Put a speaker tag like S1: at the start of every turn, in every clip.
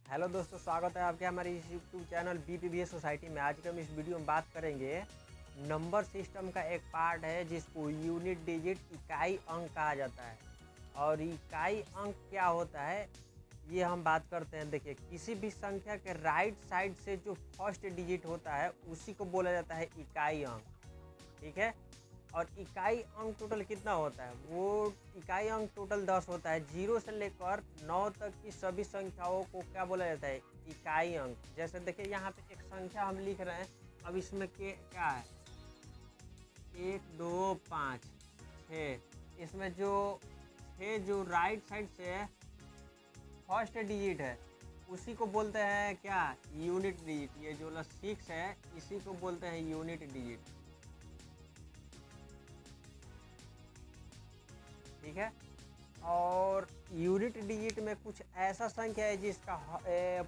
S1: Hello दोस्तों, स्वागत है आपके हमारे इस यूट्यूब चैनल BPBS सोसाइटी में। आज के हम इस वीडियो में बात करेंगे नंबर सिस्टम का एक पार्ट है जिसको यूनिट डिजिट इकाई अंक कहा जाता है। और इकाई अंक क्या होता है ये हम बात करते हैं। देखिए, किसी भी संख्या के राइट साइड से जो फर्स्ट डिजिट होता है उसी को बोला जाता है इकाई अंक। ठीक है। और इकाई अंक टोटल कितना होता है? वो इकाई अंक टोटल 10 होता है। 0 से लेकर 9 तक की सभी संख्याओं को क्या बोला जाता है? इकाई अंक। जैसे देखिए, यहाँ पे एक संख्या हम लिख रहे हैं। अब इसमें के क्या है? 1 2 5 6। इसमें जो 6 जो राइट साइड से फर्स्ट डिजिट है उसी को बोलते हैं क्या? Unit digit. ये जो 6 है इसी को बोलते हैं यूनिट डिजिट। ठीक है। और यूनिट डिजिट में कुछ ऐसा संख्या है जिसका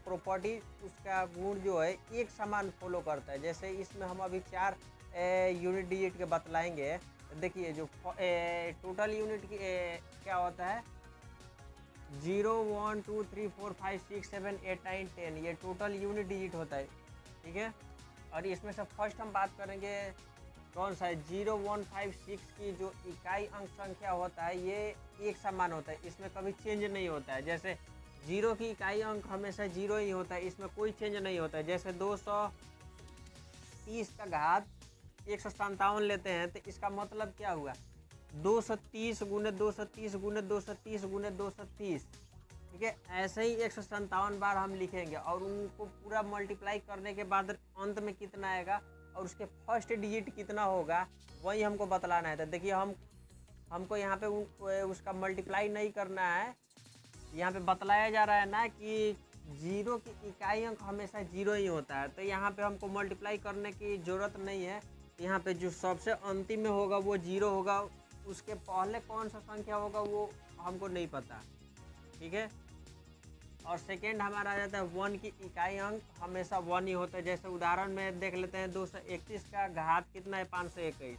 S1: प्रॉपर्टी, उसका गुण जो है एक समान फॉलो करता है। जैसे इसमें हम अभी 4 यूनिट डिजिट के बतलाएंगे। देखिए, जो टोटल यूनिट की क्या होता है? 0 1 2 3 4 5 6 7 8 9 10, ये टोटल यूनिट डिजिट होता है। ठीक है। और इसमें से फर्स्ट हम बात करेंगे कौन सा है? 0 1 5 6 की जो इकाई अंक संख्या होता है ये एक समान होता है, इसमें कभी चेंज नहीं होता है। जैसे 0 की इकाई अंक हमेशा 0 ही होता है, इसमें कोई चेंज नहीं होता है। जैसे 230 का घात 157 लेते हैं तो इसका मतलब क्या हुआ? 230 गुने 230 गुने 230 गुने 230। ठीक है। ऐसे ही 157 बार हम लिखेंगे और उनको पूरा मल्टीप्लाई करने के बाद अंत में कितना आएगा और उसके फर्स्ट डिजिट कितना होगा वही हमको बतलाना है। तो देखिए, हमको यहाँ पे उसका मल्टीप्लाई नहीं करना है। यहाँ पे बतलाया जा रहा है ना कि 0 की इकाई अंक हमेशा 0 ही होता है, तो यहाँ पे हमको मल्टीप्लाई करने की ज़रूरत नहीं है। यहाँ पे जो सबसे अंतिम में होगा वो 0 होगा, उसके पहले कौन सा संख्या होगा वो हमको नहीं पता। ठीक है। और सेकेंड हमारा आ जाता है 1 की इकाई अंक हमेशा 1 ही होता है। जैसे उदाहरण में देख लेते हैं, 231 का घात कितना है? 521।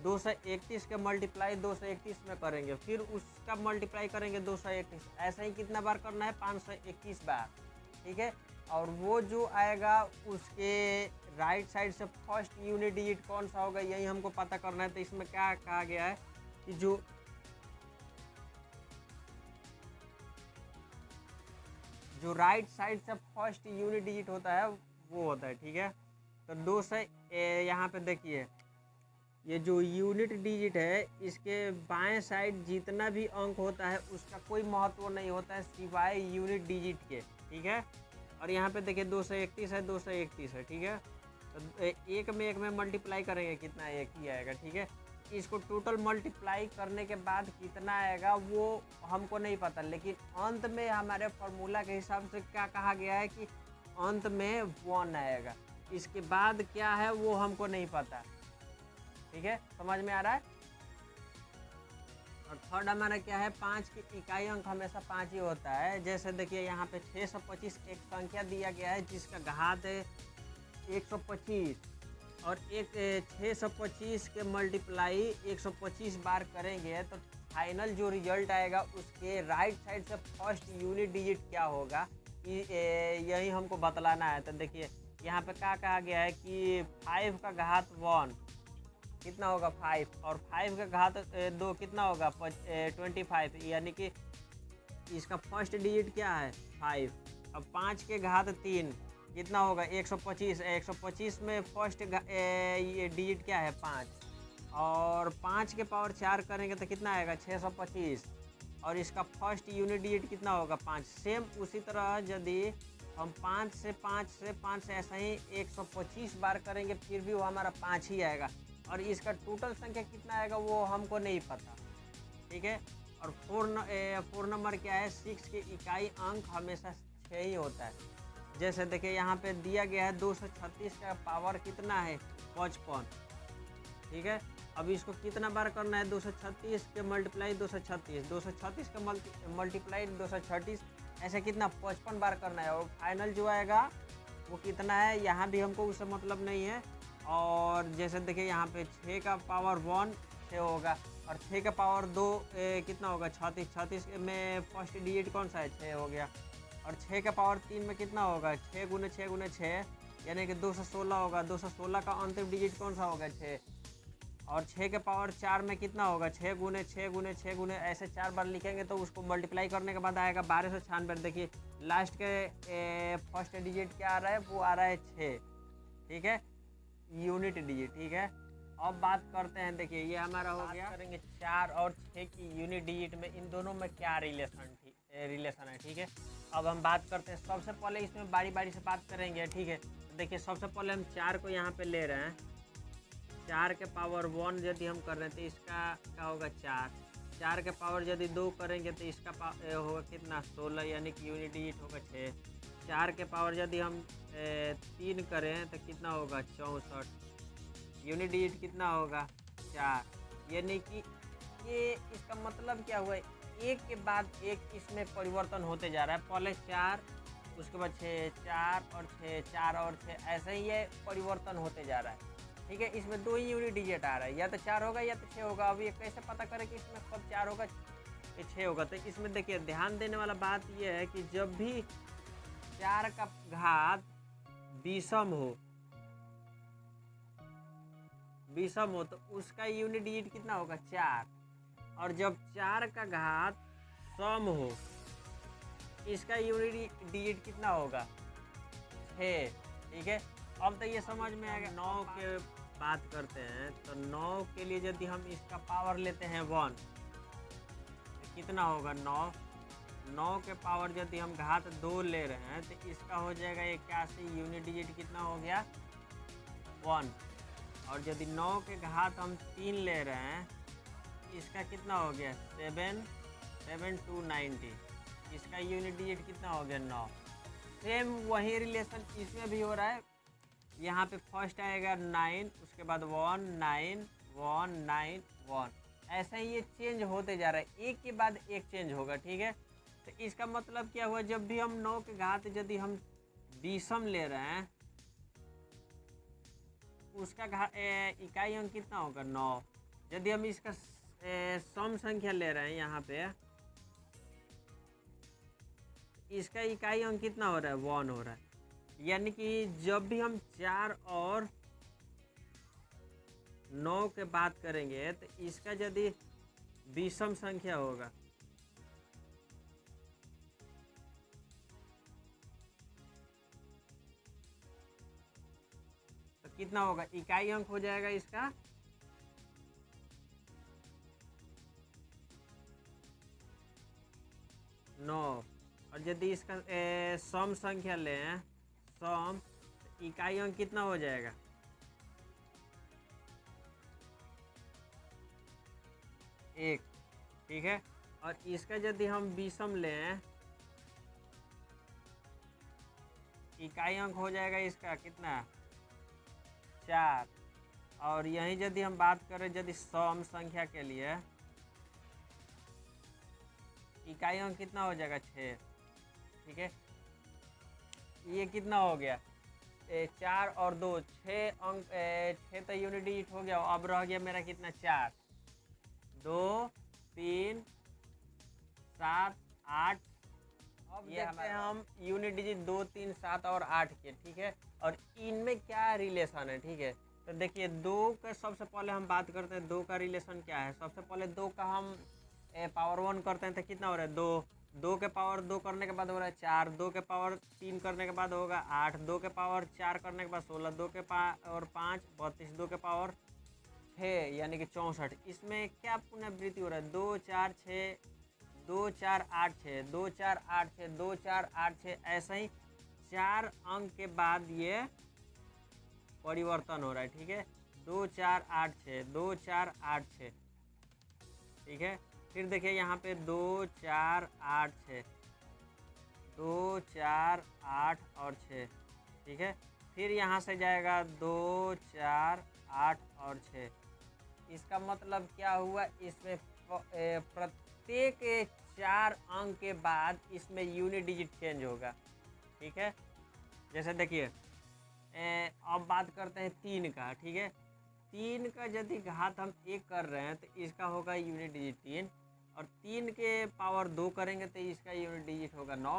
S1: 231 के मल्टीप्लाई 231 में करेंगे, फिर उसका मल्टीप्लाई करेंगे 231। ऐसा ही कितना बार करना है? 521 बार। ठीक है। और वो जो आएगा उसके राइट साइड से फर्स्ट यूनिट डिजिट कौन सा होगा यही हमको पता करना है। तो इसमें क्या कहा गया है कि जो राइट साइड से फर्स्ट यूनिट डिजिट होता है वो होता है। ठीक है। तो 2 से यहाँ पे देखिए, ये जो यूनिट डिजिट है इसके बाएं साइड जितना भी अंक होता है उसका कोई महत्व नहीं होता है सिवाय यूनिट डिजिट के। ठीक है। और यहाँ पे देखिए 231 है, 231 है। ठीक है। तो एक में मल्टीप्लाई करेंगे कितना? एक ही आएगा। ठीक है। इसको टोटल मल्टीप्लाई करने के बाद कितना आएगा वो हमको नहीं पता, लेकिन अंत में हमारे फॉर्मूला के हिसाब से क्या कहा गया है कि अंत में 1 आएगा। इसके बाद क्या है वो हमको नहीं पता। ठीक है, समझ में आ रहा है? और थर्ड हमारा क्या है? 5 की इकाई अंक हमेशा 5 ही होता है। जैसे देखिए, यहाँ पे 625 एक संख्या दिया गया है जिसका घात है 125 और एक 625 के मल्टीप्लाई 125 बार करेंगे तो फाइनल जो रिजल्ट आएगा उसके राइट साइड से फर्स्ट यूनिट डिजिट क्या होगा यही हमको बतलाना है। तो देखिए, यहाँ पे क्या कहा गया है कि 5 का घात 1 कितना होगा? 5। और 5 का घात 2 कितना होगा? 25। यानी कि इसका फर्स्ट डिजिट क्या है? 5। अब 5 के घात 3 कितना होगा? 125। 125 में फर्स्ट ये डिजिट क्या है? 5। और 5 के पावर 4 करेंगे तो कितना आएगा? 625। और इसका फर्स्ट यूनिट डिजिट कितना होगा? 5। सेम उसी तरह यदि हम 5 से 5 से 5 से ऐसा ही 125 बार करेंगे फिर भी वो हमारा 5 ही आएगा। और इसका टोटल संख्या कितना आएगा वो हमको नहीं पता। ठीक है। और 4 नंबर क्या है? 6 की इकाई अंक हमेशा 6 ही होता है। जैसे देखिए, यहाँ पे दिया गया है 236 का पावर कितना है? 55। ठीक है। अब इसको कितना बार करना है? 236 के मल्टीप्लाई 236, 236 के मल्टीप्लाई 236, ऐसे कितना? 55 बार करना है। और फाइनल जो आएगा वो कितना है यहाँ भी हमको उससे मतलब नहीं है। और जैसे देखिए, यहाँ पे 6 का पावर 1 6 होगा और 6 का पावर 2 कितना होगा? 36। 36 में फर्स्ट डिजिट कौन सा है? 6 हो गया। और 6 के पावर 3 में कितना होगा, 6 गुने 6 गुने 6 यानी कि 216 होगा। 216 का अंतिम डिजिट कौन सा होगा, 6। और 6 के पावर 4 में कितना होगा, 6 गुने 6 गुने 6 गुने ऐसे 4 बार लिखेंगे तो उसको मल्टीप्लाई करने के बाद आएगा 1296। देखिए लास्ट के फर्स्ट डिजिट क्या आ रहा है, वो आ रहा है 6, ठीक है, यूनिट डिजिट, ठीक है। अब बात करते हैं, देखिए ये हमारा हो गया, करेंगे 4 और 6 की यूनिट डिजिट में इन दोनों में क्या रिलेशन है, ठीक है। अब हम बात करते हैं, सबसे पहले इसमें बारी बारी से बात करेंगे, ठीक है। तो देखिए सबसे पहले हम 4 को यहाँ पे ले रहे हैं, 4 के पावर 1 यदि हम कर रहे हैं तो इसका क्या होगा, 4। 4 के पावर यदि 2 करेंगे तो इसका होगा कितना, 16, यानी कि यूनिट डिजिट होगा 6। 4 के पावर यदि हम 3 करें तो कितना होगा, 64, यूनिट डिजिट कितना होगा, 4। यानी कि ये इसका मतलब क्या हुआ, एक के बाद एक इसमें परिवर्तन होते जा रहा है। पहले 4, उसके बाद 6, 4 और 6, 4 और 6, ऐसे ही ये परिवर्तन होते जा रहा है, ठीक है। इसमें 2 ही यूनिट डिजिट आ रहा है, या तो 4 होगा या तो 6 होगा। अब ये कैसे पता करें कि इसमें कब 4 होगा या 6 होगा, तो इसमें देखिए ध्यान देने वाला बात यह है कि जब भी 4 का घात विषम हो तो उसका यूनिट डिजिट कितना होगा, 4। और जब 4 का घात सम हो इसका यूनिट डिजिट कितना होगा, 6, ठीक है। अब तो ये समझ में आ गया। 9 के बात करते हैं तो 9 के लिए यदि हम इसका पावर लेते हैं 1 तो कितना होगा, 9। 9 के पावर यदि हम घात 2 ले रहे हैं तो इसका हो जाएगा 81, यूनिट डिजिट कितना हो गया, 1। और यदि 9 के घात हम 3 ले रहे हैं इसका कितना हो गया, 7, 7 2 90, इसका यूनिट डिजिट कितना हो गया, 9। सेम वही रिलेशन इसमें भी हो रहा है। यहाँ पे फर्स्ट आएगा 9, उसके बाद 1 9 1 9 1, ऐसा ही ये चेंज होते जा रहा है, एक के बाद एक चेंज होगा, ठीक है। तो इसका मतलब क्या हुआ, जब भी हम 9 के घात यदि हम विषम ले रहे हैं उसका इकाई अंक कितना होगा, 9। यदि हम इसका सम संख्या ले रहे हैं यहाँ पे, इसका इकाई अंक कितना हो रहा है, 1 हो रहा है। यानी कि जब भी हम 4 और 9 के बात करेंगे तो इसका यदि विषम संख्या होगा तो कितना होगा, इकाई अंक हो जाएगा इसका 9। और यदि इसका सम संख्या लें, सम, इकाई अंक कितना हो जाएगा, 1, ठीक है। और इसका यदि हम विषम लें, इकाई अंक हो जाएगा इसका कितना, 4। और यहीं यदि हम बात करें यदि सम संख्या के लिए, इकाई अंक कितना हो जाएगा, 6, ठीक है। ये कितना हो गया, 4 और 2, 6 अंक, 6 तो यूनिट डिजिट हो गया। अब रह गया मेरा कितना, 4, 2 3 7 8। अब देखते हैं हम यूनिट डिजिट 2 3 7 और 8 के, ठीक है, और इनमें क्या रिलेशन है, ठीक है। तो देखिए 2 का सबसे पहले हम बात करते हैं, 2 का रिलेशन क्या है। सबसे पहले 2 का हम पावर 1 करते हैं तो कितना हो रहा है, 2। 2 के पावर 2 करने के बाद हो रहा है 4। 2 के पावर 3 करने के बाद होगा 8। 2 के पावर 4 करने के बाद 16। 2 के पावर 5 32। 2 के पावर 6 यानी कि 64। इसमें क्या पुनरावृत्ति हो रहा है, 2 4 6 2 4 8 6 2 4 8 6 2 4 8 6, ऐसा ही 4 अंक के बाद ये परिवर्तन हो रहा है, ठीक है। 2 4 8 6 2 4 8 6, ठीक है। फिर देखिए यहाँ पे 2 4 8 6 2 4 8 और 6, ठीक है। फिर यहाँ से जाएगा 2 4 8 और 6। इसका मतलब क्या हुआ, इसमें प्रत्येक 4 अंक के बाद इसमें यूनिट डिजिट चेंज होगा, ठीक है। जैसे देखिए अब बात करते हैं 3 का, ठीक है। 3 का यदि घात हम 1 कर रहे हैं तो इसका होगा यूनिट डिजिट 3। और 3 के पावर 2 करेंगे तो इसका यूनिट डिजिट होगा 9।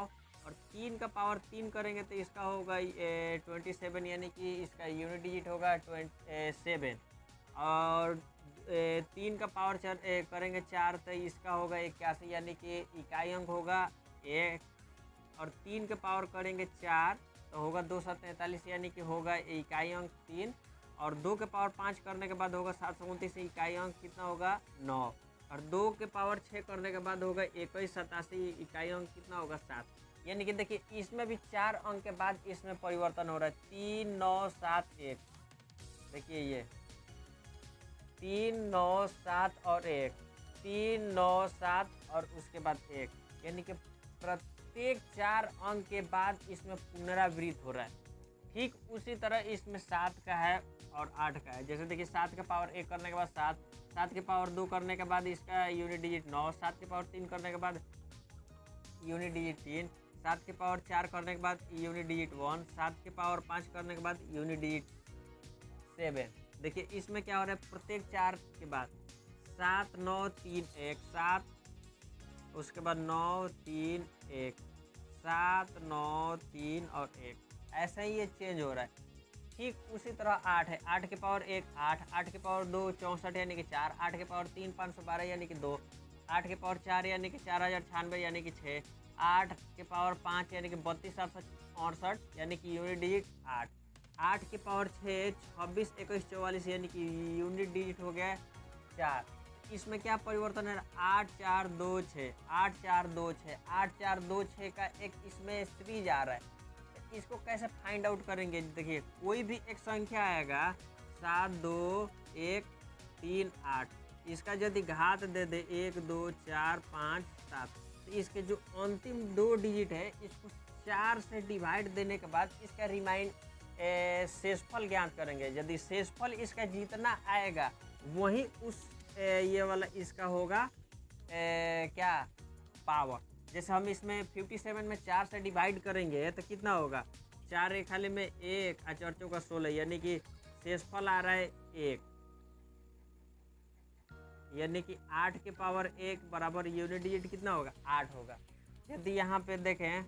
S1: और 3 का पावर 3 करेंगे तो इसका होगा 27, यानी कि इसका यूनिट डिजिट होगा 27। और 3 का पावर करेंगे 4 तो इसका होगा 81, यानी कि इकाई अंक होगा 1। और 3 के पावर करेंगे 4 तो होगा 243, यानी कि होगा इकाई अंक 3। और 2 के पावर 5 करने के बाद होगा 729, इकाई अंक कितना होगा 9। और 2 के पावर 6 करने के बाद होगा 2187, इकाई अंक कितना होगा 7। यानी कि देखिए इसमें भी 4 अंक के बाद इसमें परिवर्तन हो रहा है 3 9 7 1। देखिए ये 3 9 7 और 1, 3 9 7 और उसके बाद 1, यानी कि प्रत्येक 4 अंक के बाद इसमें पुनरावृत्त हो रहा है। ठीक उसी तरह इसमें 7 का है और 8 का है। जैसे देखिए 7 का पावर 1 करने के बाद 7, 7 के पावर 2 करने के बाद इसका यूनिट डिजिट 9, 7 के पावर 3 करने के बाद यूनिट डिजिट 3, 7 के पावर 4 करने के बाद यूनिट डिजिट 1, 7 के पावर 5 करने के बाद यूनिट डिजिट 7। देखिए इसमें क्या हो रहा है, प्रत्येक 4 के बाद 7 9 3 1 7, उसके बाद 9 3 1 7 9 3 और 1, ऐसा ही ये चेंज हो रहा है। ठीक उसी तरह 8 है, 8 के पावर 1 8, 8 के पावर 2 64 यानी कि 4, 8 के पावर 3 512 यानी कि 2, 8 के पावर 4 यानी कि 4096 यानी कि 6, 8 के पावर 5 यानी कि 32768 यानी कि यूनिट डिजिट 8, 8 के पावर 6 26 21 44 यानी कि यूनिट डिजिट हो गया 4। इसमें क्या परिवर्तन है, 8 4 2 6, 8 4 2 6, 8 4 2 6 का एक इसमें सीरीज आ रहा है। तो इसको कैसे फाइंड आउट करेंगे, देखिए कोई भी एक संख्या आएगा 7 2 1 3 8, इसका यदि घात दे दे 1 2 4 5 7, तो इसके जो अंतिम 2 डिजिट है इसको 4 से डिवाइड देने के बाद इसका शेषफल ज्ञात करेंगे। यदि शेषफल इसका जितना आएगा वही उस ये वाला इसका होगा क्या पावर। जैसे हम इसमें 57 में 4 से डिवाइड करेंगे तो कितना होगा, 4 एक खाली में 1 और 4 चौका 16, यानी कि शेषफल आ रहा है 1, यानी कि 8 के पावर 1 बराबर यूनिट डिजिट कितना होगा 8 होगा। यदि यहाँ पे देखें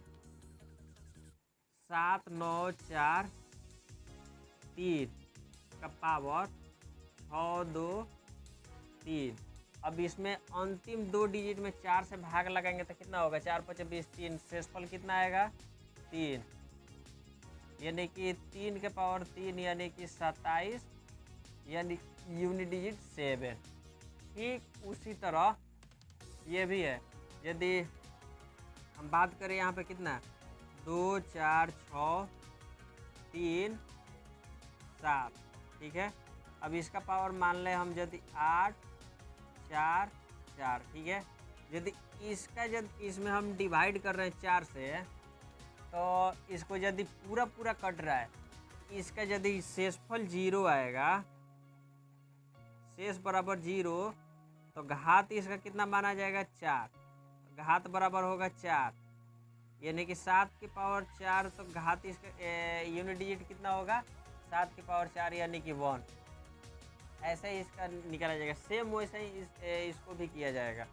S1: 7 9 4 3 का पावर 6 2 3, अब इसमें अंतिम 2 डिजिट में 4 से भाग लगाएंगे तो कितना होगा, 4 5 20 3, शेषफल कितना आएगा 3, यानी कि 3 के पावर 3 यानी कि 27, यानी यूनिट डिजिट 7। ठीक उसी तरह ये भी है। यदि हम बात करें यहाँ पे कितना 2 4 6 3 7, ठीक है। अब इसका पावर मान लें हम यदि 8 4 4, ठीक है। यदि इसमें हम डिवाइड कर रहे हैं 4 से, तो इसको यदि पूरा कट रहा है, इसका यदि शेषफल 0 आएगा, शेष बराबर 0, तो घात इसका कितना माना जाएगा 4, घात बराबर होगा 4, यानी कि 7 के पावर 4, तो घात इसका यूनिट डिजिट कितना होगा 7 के पावर 4 यानी कि 1। ऐसे ही इसका निकाला जाएगा। सेम वैसे ही इसको भी किया जाएगा।